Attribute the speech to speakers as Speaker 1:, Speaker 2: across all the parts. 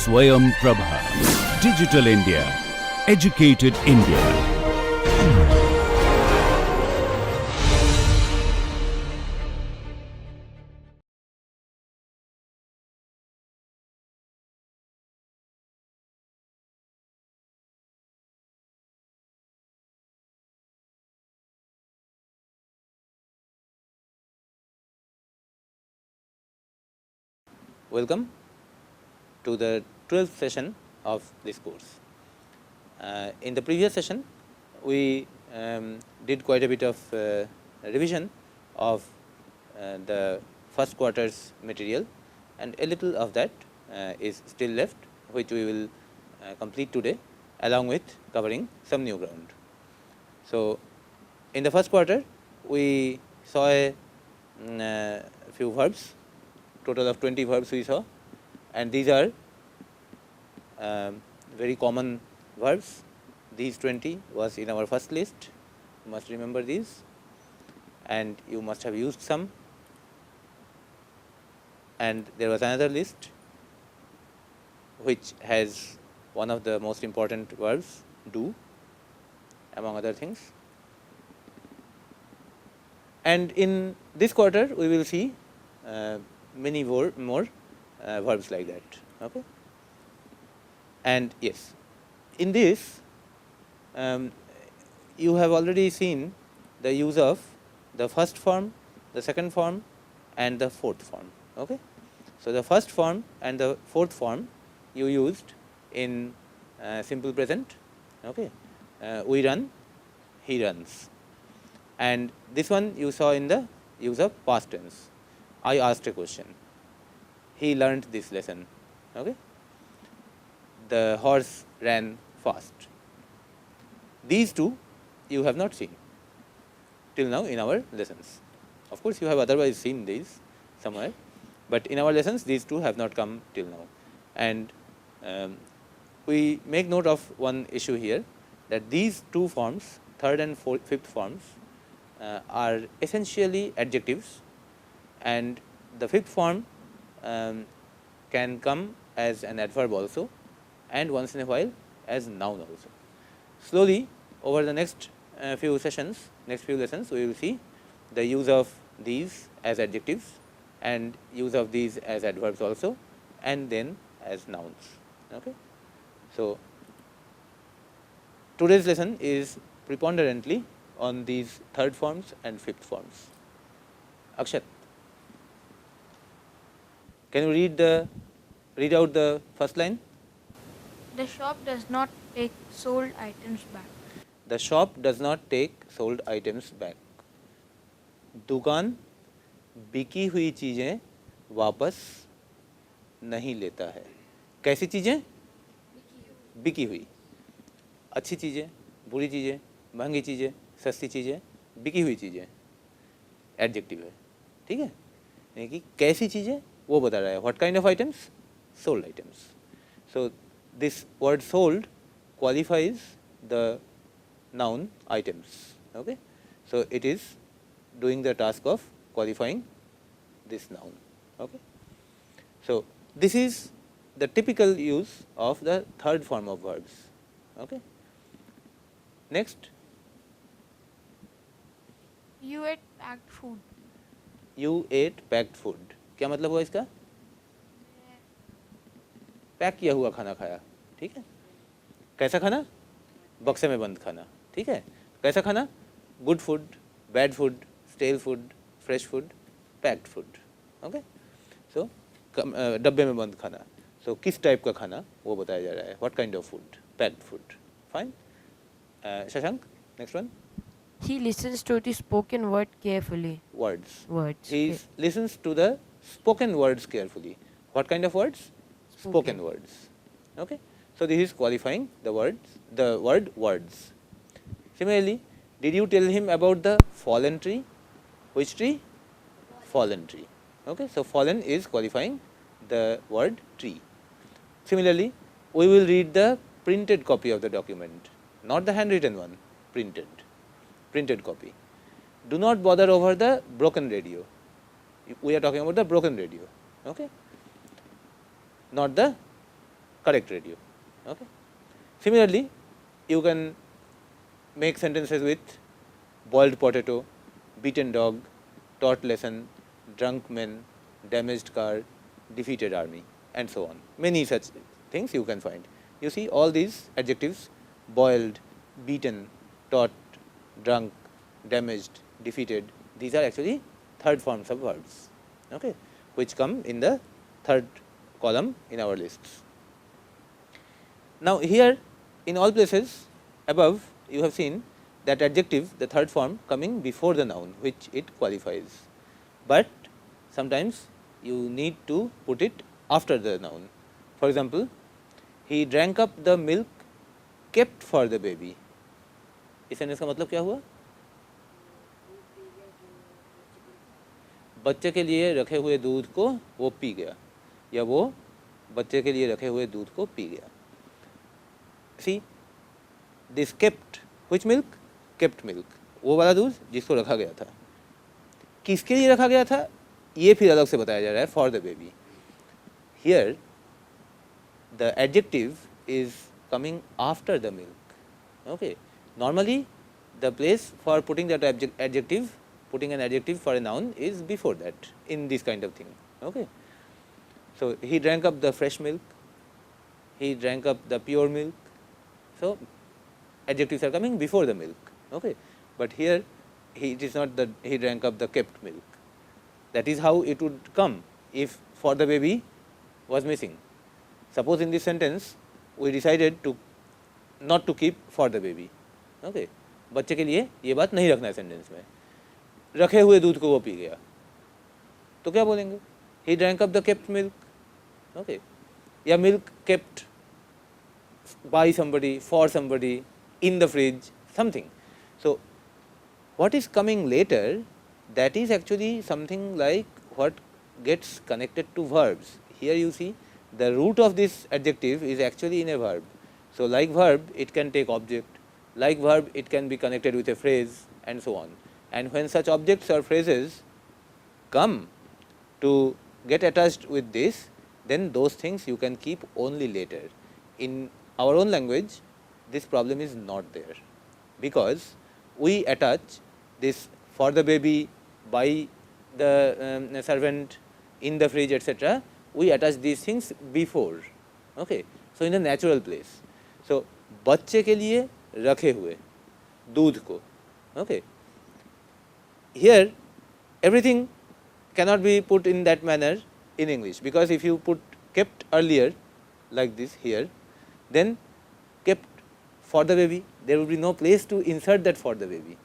Speaker 1: Swayam Prabha. Digital India. Educated India.
Speaker 2: Welcome to the 12th session of this course. In the previous session, we did quite a bit of revision of the first quarter's material, and a little of that is still left, which we will complete today, along with covering some new ground. So, in the first quarter, we saw a few verbs, total of 20 verbs we saw, and these are very common verbs. These 20 was in our first list, you must remember these, and you must have used some. And there was another list which has one of the most important verbs, do, among other things. And in this quarter, we will see many more verbs like that. Okay? And yes, in this, you have already seen the use of the first form, the second form, and the fourth form. Okay? So, the first form and the fourth form you used in simple present. Okay? We run, he runs. And this one you saw in the use of past tense. I asked a question, he learned this lesson. Okay? The horse ran fast. These two you have not seen till now in our lessons. Of course, you have otherwise seen these somewhere, but in our lessons these two have not come till now. And we make note of one issue here, that these two forms, third and fifth forms, are essentially adjectives, and the fifth form can come as an adverb also, and once in a while as noun also. Slowly, over the next few sessions, next few lessons, we will see the use of these as adjectives and use of these as adverbs also, and then as nouns. Okay? So, today's lesson is preponderantly on these third forms and fifth forms. Akshat, can you read out the first line?
Speaker 3: The shop does not take sold items back.
Speaker 2: The shop does not take sold items back. दुकान बिकी हुई चीज़ें वापस नहीं लेता है. कैसी चीज़ें? बिकी हुई. अच्छी चीज़ें, बुरी चीज़ें, महंगी चीज़ें, सस्ती चीज़ें, बिकी हुई चीज़ें. एडजेक्टिव है. ठीक है? यानी कि कैसी चीज़ें वो बता रहा है. What kind of items? Sold items. So this word sold qualifies the noun items. Okay? So it is doing the task of qualifying this noun. Okay? So this is the typical use of the third form of verbs. Okay? Next,
Speaker 3: You ate packed food.
Speaker 2: you ate packed food. क्या मतलब हुआ इसका? Pack किया हुआ खाना खाया. ठीक है? कैसा खाना? बक्से में बंद खाना. ठीक है? कैसा खाना? Good food, bad food, stale food, fresh food, packed food. Okay? So डब्बे में बंद खाना. सो किस टाइप का खाना वो बताया जा रहा है. What kind of food? Packed food. Fine. Shashank, next one.
Speaker 4: He listens to the spoken word carefully.
Speaker 2: Words.
Speaker 4: Words.
Speaker 2: He listens to the spoken words carefully. What kind of words? Spoken words. Okay? So this is qualifying the word words. Similarly, did you tell him about the fallen tree? Which tree? Fallen tree. Okay? So fallen is qualifying the word tree. Similarly, we will read the printed copy of the document, not the handwritten one, printed copy. Do not bother over the broken radio. We are talking about the broken radio. Okay? Not the correct radio. Okay. Similarly, you can make sentences with boiled potato, beaten dog, taught lesson, drunk men, damaged car, defeated army, and so on. Many such things you can find. You see all these adjectives, boiled, beaten, taught, drunk, damaged, defeated, these are actually third forms of verbs, okay, which come in the third column in our lists. Now, here in all places above you have seen that adjective, the third form, coming before the noun which it qualifies, but sometimes you need to put it after the noun. For example, he drank up the milk kept for the baby. इस sentence का मतलब क्या हुआ? बच्चे के लिए रखे हुए दूध को वो पी गया, या वो बच्चे के लिए रखे हुए दूध को पी गया. See, this kept, which milk? Kept milk. वो वाला दूध जिसको रखा गया था. किसके लिए रखा गया था ये फिर अलग से बताया जा रहा है, for the baby. Here the adjective is coming after the milk. Okay. Normally the place for putting that adjective, putting an adjective for a noun is before that in this kind of thing. Okay. So he drank up the fresh milk, he drank up the pure milk. So adjectives are coming before the milk. Okay. But here it is not that he drank up the kept milk. That is how it would come if for the baby was missing. Suppose in this sentence we decided to not to keep for the baby. Okay. बच्चे के लिए ये बात नहीं रखना है sentence में. रखे हुए दूध को वो पी गया तो क्या बोलेंगे? He drank up the kept milk. Okay. या milk kept by somebody, for somebody, in the fridge, something. So what is coming later, that is actually something like what gets connected to verbs. Here you see the root of this adjective is actually in a verb. So like verb it can take object, like verb it can be connected with a phrase, and so on. And when such objects or phrases come to get attached with this, then those things you can keep only later. In our own language this problem is not there, because we attach this for the baby, by the servant, in the fridge, etc. We attach these things before. Okay. So in a natural place. So बच्चे के लिए रखे हुए दूध को. Okay. Here everything cannot be put in that manner in English, because if you put kept earlier like this here, then kept for the baby, there will be no place to insert that for the baby.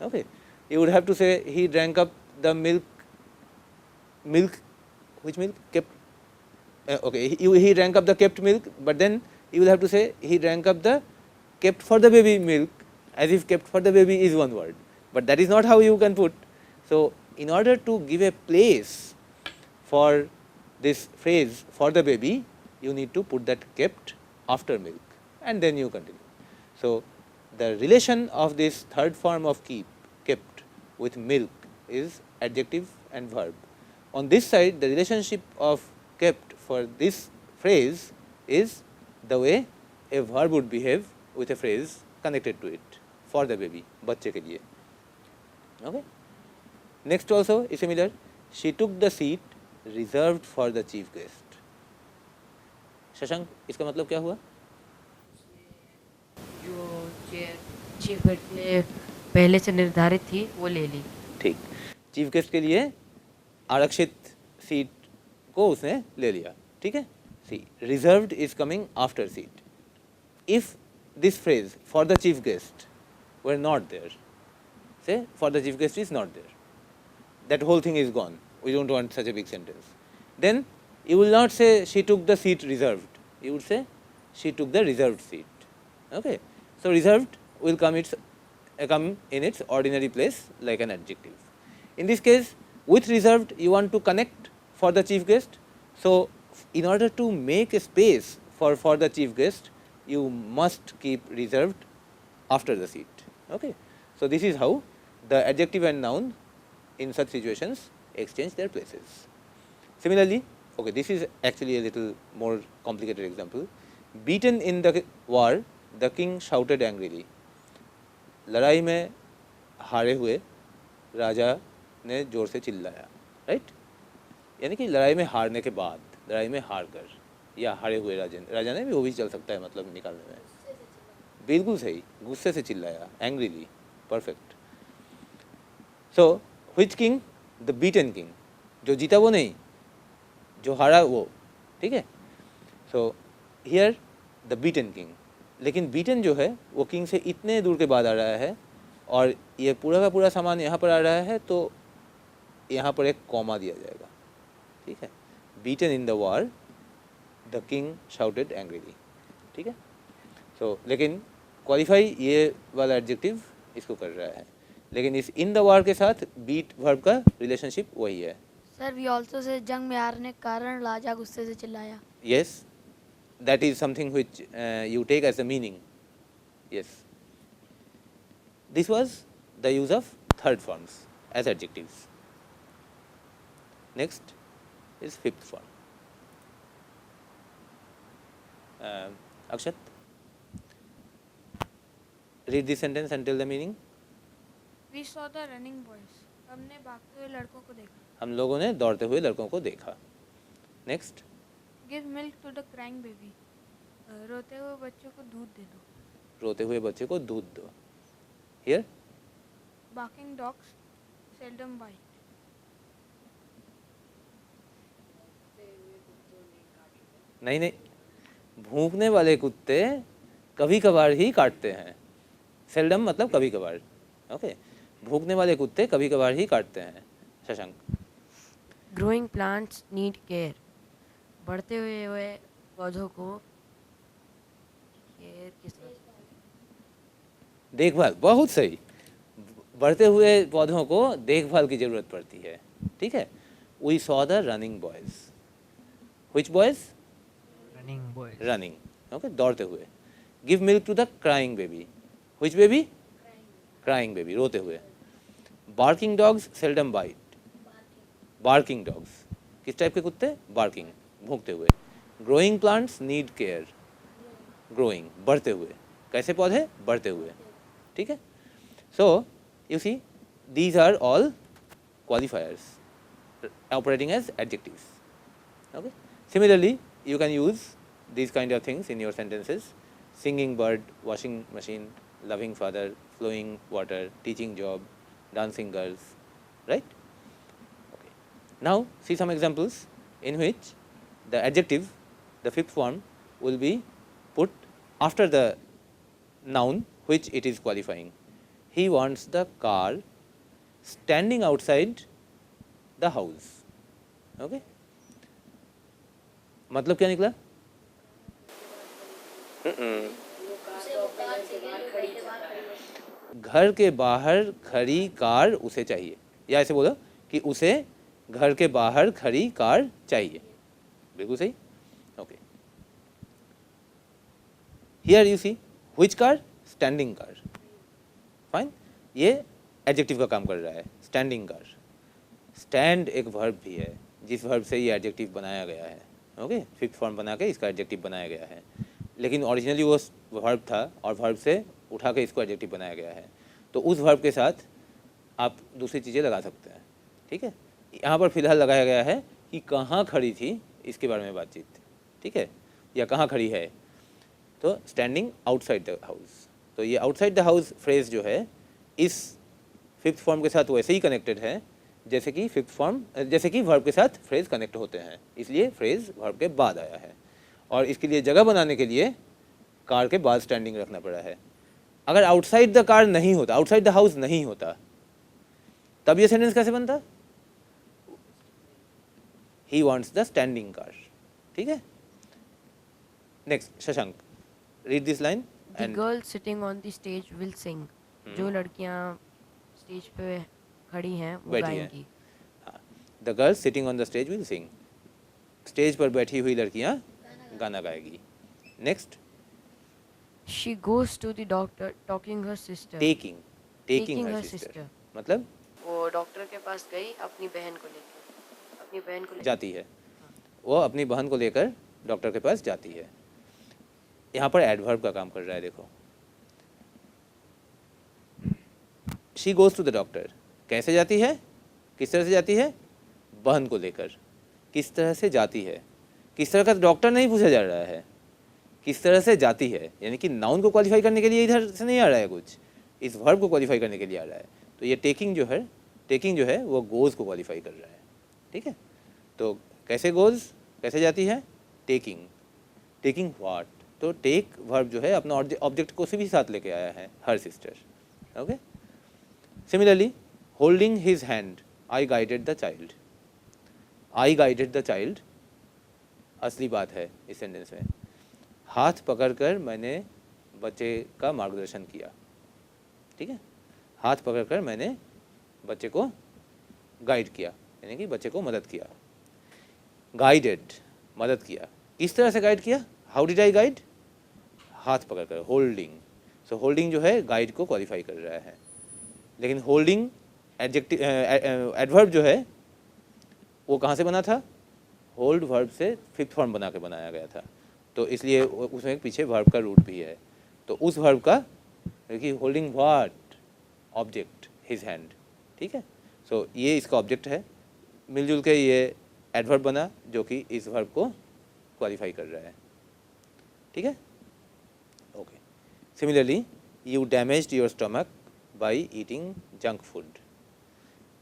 Speaker 2: Okay. You would have to say he drank up the milk, which milk? Kept. Okay, he drank up the kept milk, but then you will have to say he drank up the kept for the baby milk, as if kept for the baby is one word, but that is not how you can put. So in order to give a place for this phrase for the baby, you need to put that kept after milk, and then you continue. So the relation of this third form of kept with milk is adjective and verb. On this side, the relationship of kept for this phrase is the way a verb would behave with a phrase connected to it, for the baby, बच्चे के लिए. Okay. Next also is similar. She took the seat reserved for the chief guest. Shashank, इसका मतलब क्या हुआ?
Speaker 4: जो chair chief guest के लिए पहले से निर्धारित थी वो ले ली.
Speaker 2: ठीक. चीफ गेस्ट के लिए आरक्षित सीट को उसने ले लिया. ठीक है. See, reserved is coming after seat. If this phrase for the chief guest were not there, say for the chief guest is not there, that whole thing is gone. We don't want such a big sentence. Then you will not say she took the seat reserved. You would say she took the reserved seat. Okay. So reserved will come in its ordinary place like an adjective. In this case, with reserved you want to connect for the chief guest. So in order to make a space for the chief guest, you must keep reserved after the seat. Okay. So this is how the adjective and noun in such situations exchange their places. Similarly, okay, this is actually a little more complicated example. Beaten in the war the king shouted angrily, लड़ाई में हारे हुए राजा ने जोर से चिल्लाया, right. यानी कि लड़ाई में हारने के बाद, लड़ाई में हार कर, या हारे हुए राजा ने भी, वो भी चल सकता है मतलब निकालने में। बिल्कुल सही, गुस्से से चिल्लाया, angrily, perfect. So which king? The beaten king, जो जीता वो नहीं, जो हारा वो, ठीक है। So here the beaten king, लेकिन बीटन जो है वो किंग से इतने दूर के बाद आ रहा है, और ये पूरा का पूरा सामान यहाँ पर आ रहा है, तो यहाँ पर एक कॉमा दिया जाएगा, ठीक है। Beaten in the war the king shouted angrily, ठीक है। सो लेकिन क्वालिफाई ये वाला एडजेक्टिव इसको कर रहा है, लेकिन इस इन द वॉर के साथ बीट वर्ब का रिलेशनशिप वही है।
Speaker 3: सर वी ऑल्सो से जंग में हारने के कारण राजा गुस्से से चिल्लाया।
Speaker 2: Yes, that is something which you take as a meaning. Yes. This was the use of third forms as adjectives. Next is fifth form. Akshat, read this sentence and tell the meaning.
Speaker 3: We saw the running boys, हमने भागते हुए लड़कों को देखा।
Speaker 2: हम लोगों ने दौड़ते हुए लड़कों को देखा। Next,
Speaker 3: give milk to the crying baby, रोते हुए बच्चों को दूध दे दो।
Speaker 2: रोते हुए बच्चे को दूध दो। Here,
Speaker 3: barking dogs seldom bite,
Speaker 2: नहीं, भूखने वाले कुत्ते कभी कभार ही काटते हैं। सेल्डम मतलब कभी कभार, ओके। भूखने वाले कुत्ते कभी कभार ही काटते हैं। Shashank,
Speaker 4: growing plants need care, बढ़ते हुए पौधों को केयर किस
Speaker 2: देखभाल, बहुत सही। बढ़ते हुए पौधों को देखभाल की जरूरत पड़ती है, ठीक है। We saw the running boys, which boys? Running, okay, दौड़ते हुए। Give milk to the crying baby, which baby? Crying baby, रोते हुए। Barking dogs seldom bite, barking dogs किस टाइप के कुत्ते? बार्किंग, भौंकते हुए। Growing plants need care, growing, बढ़ते हुए। कैसे पौधे? बढ़ते हुए, ठीक है। So you see these are all qualifiers operating as adjectives, okay. Similarly, you can use these kind of things in your sentences: singing bird, washing machine, loving father, flowing water, teaching job, dancing girls, right? Okay. Now see some examples in which the adjective, the fifth form, will be put after the noun which it is qualifying. He wants the car standing outside the house, okay. मतलब क्या निकला? घर के बाहर खड़ी car उसे चाहिए, या ऐसे बोलो कि उसे घर के बाहर खड़ी कार चाहिए। बिल्कुल सही, okay. Here you see which car? Standing car, fine. ये एडजेक्टिव का काम कर रहा है, स्टैंडिंग कार। स्टैंड एक वर्ब भी है, जिस वर्ब से ये एडजेक्टिव बनाया गया है, ओके। फिफ्थ फॉर्म बना के इसका एडजेक्टिव बनाया गया है, लेकिन ओरिजिनली वो वर्ब था और वर्ब से उठा के इसको एडजेक्टिव बनाया गया है। तो उस वर्ब के साथ आप दूसरी चीज़ें लगा सकते हैं, ठीक है। यहाँ पर फिलहाल लगाया गया है कि कहाँ खड़ी थी, इसके बारे में बातचीत, ठीक है, या कहाँ खड़ी है। तो स्टैंडिंग आउटसाइड द हाउस, तो ये आउटसाइड द हाउस फ्रेज जो है इस फिफ्थ फॉर्म के साथ वैसे ही कनेक्टेड है जैसे कि फिफ्थ फॉर्म, जैसे कि वर्ब के साथ फ्रेज कनेक्ट होते हैं, इसलिए फ्रेज वर्ब के बाद आया है। और इसके लिए जगह बनाने के लिए कार के बाद स्टैंडिंग रखना पड़ा है। अगर आउटसाइड द कार नहीं होता, आउटसाइड द हाउस नहीं होता, तब ये सेंटेंस कैसे बनता? He wants the standing car, ठीक है। Next, Shashank, read this line.
Speaker 4: The girl sitting on the stage will sing, जो लड़कियां स्टेज पे खड़ी हैं वो गाएंगी।
Speaker 2: The girl sitting on the stage will sing, stage पर बैठी हुई लड़कियां गाना गाएगी। Next,
Speaker 4: she goes to the doctor talking her sister,
Speaker 2: taking her sister, मतलब
Speaker 4: वो डॉक्टर के पास गई अपनी बहन को लेकर,
Speaker 2: जाती है, वो अपनी बहन को लेकर डॉक्टर के पास जाती है। यहाँ पर एडवर्ब का काम कर रहा है। देखो, she goes to the doctor, कैसे जाती है, किस तरह से जाती है, बहन को लेकर, किस तरह से जाती है, किस तरह का डॉक्टर नहीं पूछा जा रहा है, किस तरह से जाती है, यानी कि नाउन को क्वालिफाई करने के लिए इधर से नहीं आ रहा है कुछ, इस वर्ब को क्वालिफाई करने के लिए आ रहा है। तो ये टेकिंग जो है वो गोज को क्वालिफाई कर रहा है। ठीक है, तो कैसे गोज, कैसे जाती है, टेकिंग व्हाट, तो टेक वर्ब जो है अपना ऑब्जेक्ट को भी साथ लेके आया है, her sister. Okay, similarly holding his hand, I guided the child, I guided the child असली बात है इस सेंटेंस में, हाथ पकड़कर मैंने बच्चे का मार्गदर्शन किया। ठीक है, हाथ पकड़कर मैंने बच्चे को गाइड किया, यानी कि बच्चे को मदद किया। गाइडेड, मदद किया, किस तरह से गाइड किया, हाउ डिड आई गाइड, हाथ पकड़कर, होल्डिंग। सो होल्डिंग जो है गाइड को क्वालिफाई कर रहा है, लेकिन होल्डिंग एडजेक्टिव एडवर्ब जो है वो कहाँ से बना था, होल्ड वर्ब से फिफ्थ फॉर्म बना के बनाया गया था, तो इसलिए उसमें पीछे वर्ब का रूट भी है। तो उस वर्ब का, क्योंकि holding what, object his hand. ठीक है, सो ये इसका ऑब्जेक्ट है, मिलजुल के ये एडवर्ब बना जो कि इस वर्ब को क्वालिफाई कर रहा है। ठीक है, okay. Similarly you damaged your stomach by eating junk food,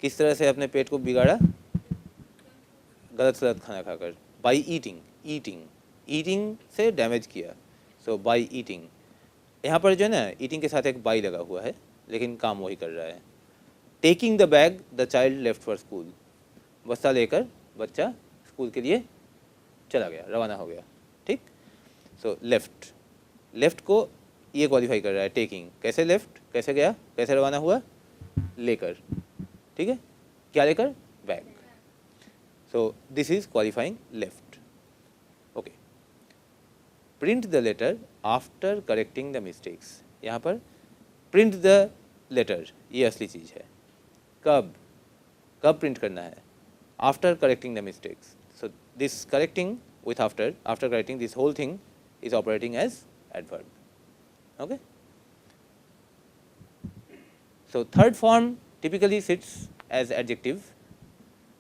Speaker 2: किस तरह से अपने पेट को बिगाड़ा, गलत खाना खाकर, बाय ईटिंग, ईटिंग से डैमेज किया, सो बाय ईटिंग। यहाँ पर जो है ना ईटिंग के साथ एक बाई लगा हुआ है, लेकिन काम वही कर रहा है। Taking the bag the child left for school, बस्ता लेकर बच्चा स्कूल के लिए चला गया, रवाना हो गया। ठीक, सो लेफ्ट को ये क्वालिफाई कर रहा है, टेकिंग, कैसे लेफ्ट, कैसे गया, कैसे रवाना हुआ, लेकर। ठीक है, क्या लेकर, bag. So this is qualifying left. Okay, print the letter after correcting the mistakes, यहाँ पर प्रिंट द लेटर ये असली चीज़ है, कब प्रिंट करना है, after correcting the mistakes. So this correcting with after correcting, this whole thing is operating as adverb. Okay, so third form typically sits as adjective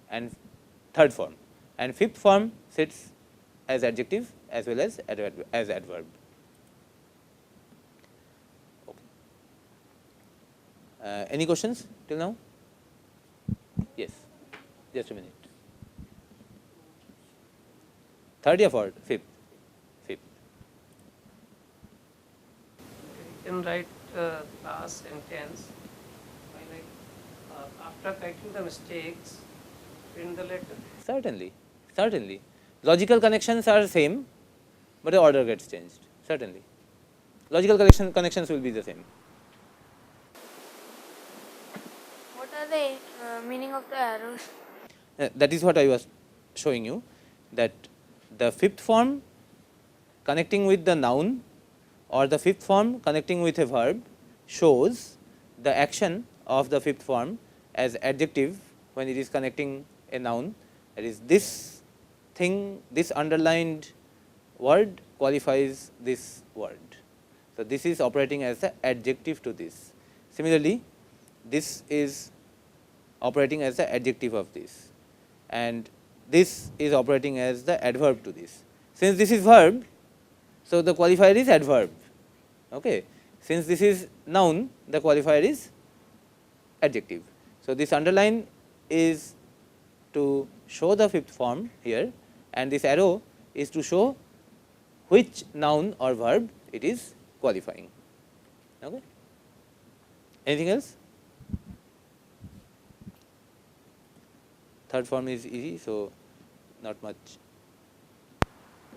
Speaker 2: and third form, and fifth form sits as adjective as well as adverb. Okay, any questions till now? Yes, just a minute. Third or fourth? Fifth.
Speaker 5: You can write past sentence by after correcting the mistakes, print the letter.
Speaker 2: Certainly. Logical connections are same, but the order gets changed. Certainly, logical connections will be the same.
Speaker 3: What are the meaning of the arrows?
Speaker 2: That is what I was showing you, that the fifth form connecting with the noun or the fifth form connecting with a verb shows the action of the fifth form as adjective when it is connecting a noun. That is, this thing, this underlined word qualifies this word. So this is operating as the adjective to this. Similarly, this is operating as the adjective of this, and this is operating as the adverb to this. Since this is verb, so the qualifier is adverb. Okay, since this is noun, the qualifier is adjective. So this underline is to show the fifth form here, and this arrow is to show which noun or verb it is qualifying. Okay, anything else? Third form is easy, so not much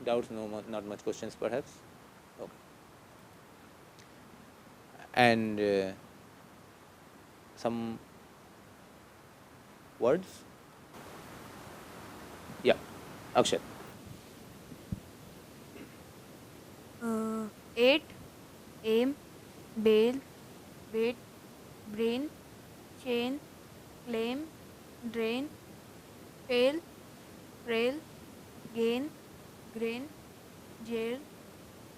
Speaker 2: doubts, not much questions perhaps. Okay. And some words? Yeah, Akshat.
Speaker 3: 8, aim, bail, wait, brain, chain, claim, drain, fail, frail, gain, grain, jail,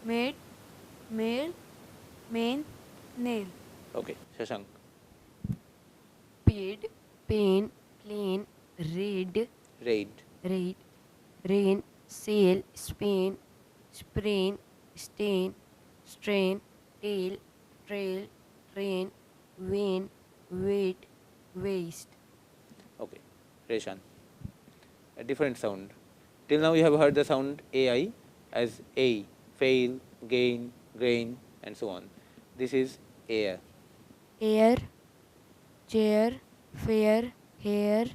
Speaker 3: made, male, main, nail.
Speaker 2: Okay, Shashank.
Speaker 4: Paid, pain, plain, raid,
Speaker 2: Raid.
Speaker 4: raid, rain, sail, Spain, sprain, stain, strain, tail, trail, train, vein, weight, waste.
Speaker 2: Okay, Reshan. A different sound. Till now you have heard the sound AI as A, fail, gain, grain, and so on. This is air.
Speaker 4: Air, chair, fair, hair,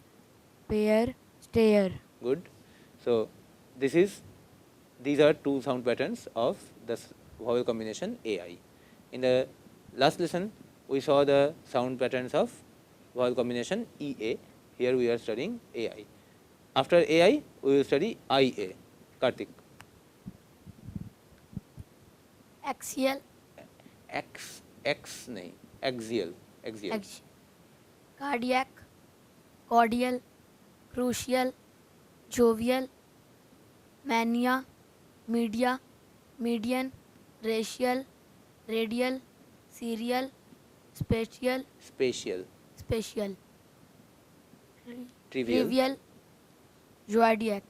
Speaker 4: pair, stair.
Speaker 2: Good. So these are two sound patterns of the vowel combination AI. In the last lesson, we saw the sound patterns of vowel combination EA. Here we are studying AI. After AI, we will study IA. Karthik.
Speaker 6: axial,
Speaker 2: X नहीं, axial.
Speaker 6: ax- cardiac, cordial, crucial, jovial, mania, media, median, racial, radial, serial, spatial,
Speaker 2: Spatial.
Speaker 6: spatial,
Speaker 2: Trivial.
Speaker 6: trivial, zodiac,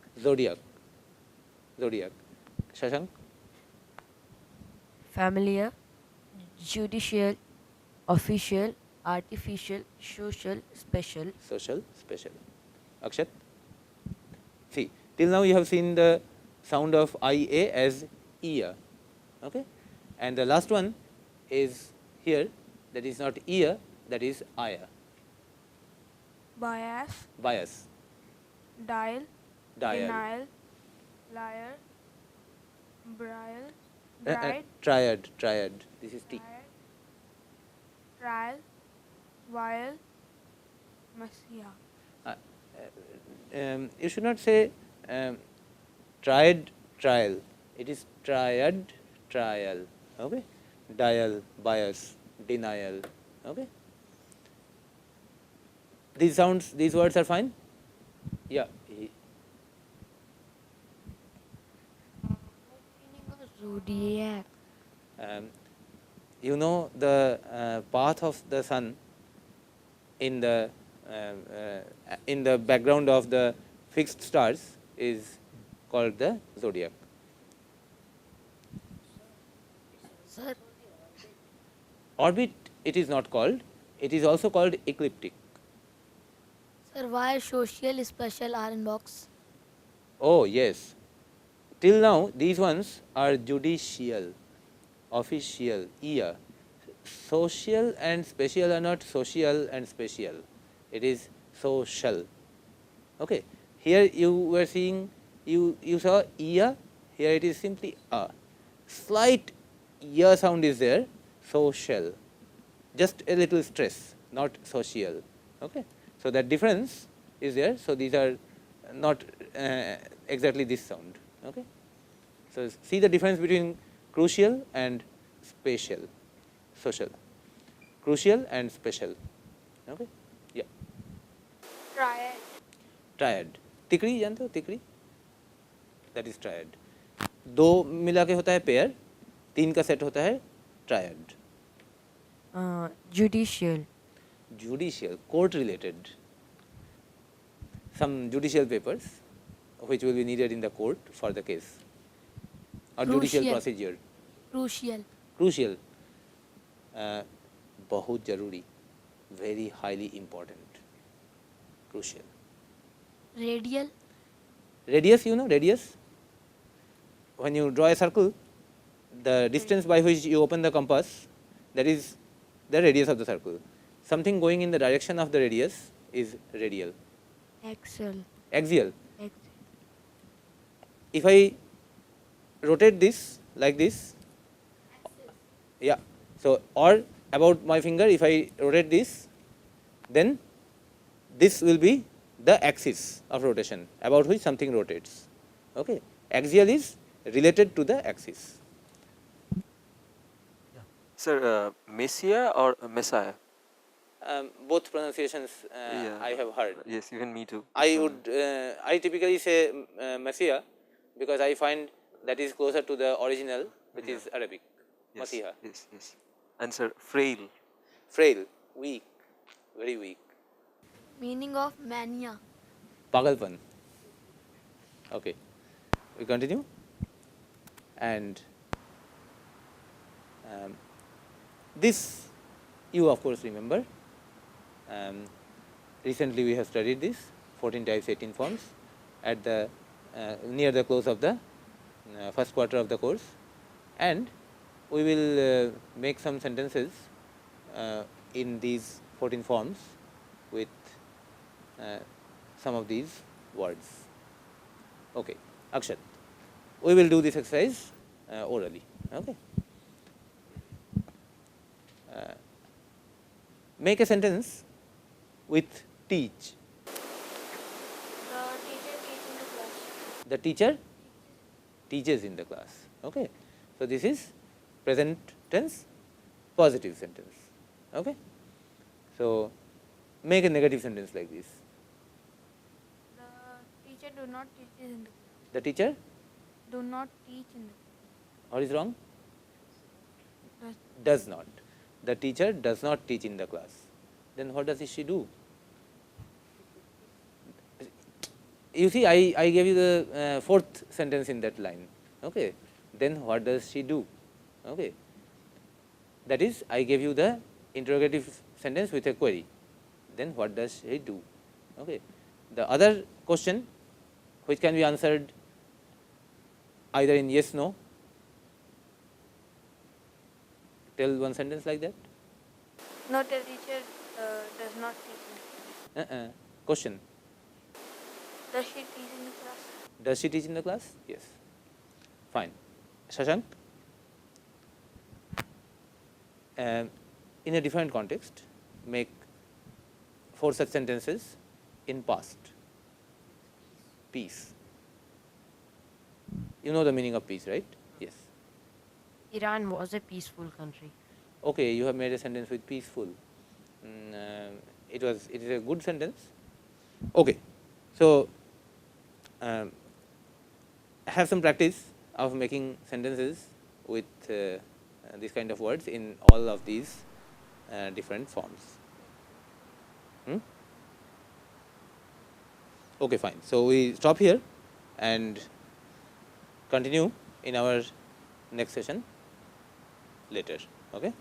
Speaker 2: Zodiac. Shashank.
Speaker 4: Familiar, judicial, official, artificial, social, special.
Speaker 2: Social, special. Akshat. See, till now you have seen the sound of IA as ear. Okay? And the last one is here, that is not ear, that is aya.
Speaker 3: Bias,
Speaker 2: Bias.
Speaker 3: dial,
Speaker 2: Dial.
Speaker 3: denial, liar, brial, bride,
Speaker 2: Triad. This is T.
Speaker 3: triad, trial, vial, messiah.
Speaker 2: You should not say triad, trial. It is triad, trial. Okay? Dial, bias, denial. Okay? These sounds, these words are fine? Yeah.
Speaker 4: Zodiac.
Speaker 2: You know the path of the sun in the background of the fixed stars is called the zodiac.
Speaker 6: sir,
Speaker 2: Orbit it is not called, it is also called ecliptic.
Speaker 6: sir, why social, special are in box?
Speaker 2: Oh yes, till now these ones are judicial, official, ear. Social and special are not social and special, it is social. Okay. Here you were seeing, you saw ear, here it is simply a. Slight ear sound is there, social. Just a little stress, not social. Okay. So that difference is there. So these are not exactly this sound. Okay. So see the difference between crucial and spatial, social. Crucial and special. Okay. Yeah.
Speaker 3: Triad,
Speaker 2: triad. तिकड़ी जानते हो तिकड़ी? That is triad. दो मिला के होता है pair, तीन का सेट होता है triad.
Speaker 4: Judicial.
Speaker 2: Judicial, court related. Some judicial papers which will be needed in the court for the case or judicial
Speaker 6: Crucial.
Speaker 2: procedure.
Speaker 6: Crucial,
Speaker 2: Crucial, बहुत जरूरी, very highly important. Crucial.
Speaker 6: radial,
Speaker 2: Radius, you know radius? When you draw a circle, the distance by which you open the compass, that is the radius of the circle. Something going in the direction of the radius is radial.
Speaker 4: Axel.
Speaker 2: Axial.
Speaker 4: Ax-
Speaker 2: If I rotate this like this, yeah, so or about my finger, if I rotate this, then this will be the axis of rotation about which something rotates. Okay. Axial is related to the axis.
Speaker 7: Sir, Messiah or Messiah?
Speaker 2: Both pronunciations
Speaker 7: Yeah.
Speaker 2: I have heard.
Speaker 7: Yes, even me too.
Speaker 2: I typically say Messiah because I find that is closer to the original, which is Arabic.
Speaker 7: Yes.
Speaker 2: Masiha.
Speaker 7: Yes. Yes. And sir, frail.
Speaker 2: Frail, weak, very weak.
Speaker 6: Meaning of mania.
Speaker 2: Pagalpan. Okay, we continue. And this you of course remember. Recently we have studied this 14 types 18 forms at the near the close of the first quarter of the course, and we will make some sentences in these 14 forms with some of these words. Okay, Akshat, we will do this exercise orally. Okay. Make a sentence with teach.
Speaker 3: The teacher teaches
Speaker 2: The teacher teaches in
Speaker 3: in the class.
Speaker 2: the class. Okay. So this is present tense positive sentence. Okay. So make a negative sentence like this.
Speaker 3: The teacher do not teach in the class.
Speaker 2: The teacher,
Speaker 3: Do not teach in the class.
Speaker 2: what is wrong?
Speaker 3: Does-
Speaker 2: Does not. The teacher does not teach in the class. Then what does she do? You see, I gave you the fourth sentence in that line. Okay. Then what does she do? Okay. That is, I gave you the interrogative sentence with a query. Then what does she do? Okay. The other question, which can be answered either in yes, no. Tell one sentence like that.
Speaker 3: No, the teacher does not teach in the class.
Speaker 2: Question.
Speaker 3: Does she teach in the class?
Speaker 2: Does she teach in the class? Yes. Fine. Shashank? In a different context, make 4 such sentences in past. Peace. You know the meaning of peace, right? Yes.
Speaker 4: Iran was a peaceful country.
Speaker 2: Okay, you have made a sentence with peaceful. It is a good sentence. Okay. So have some practice of making sentences with these kind of words in all of these different forms. Okay, fine. So we stop here and continue in our next session later. Okay.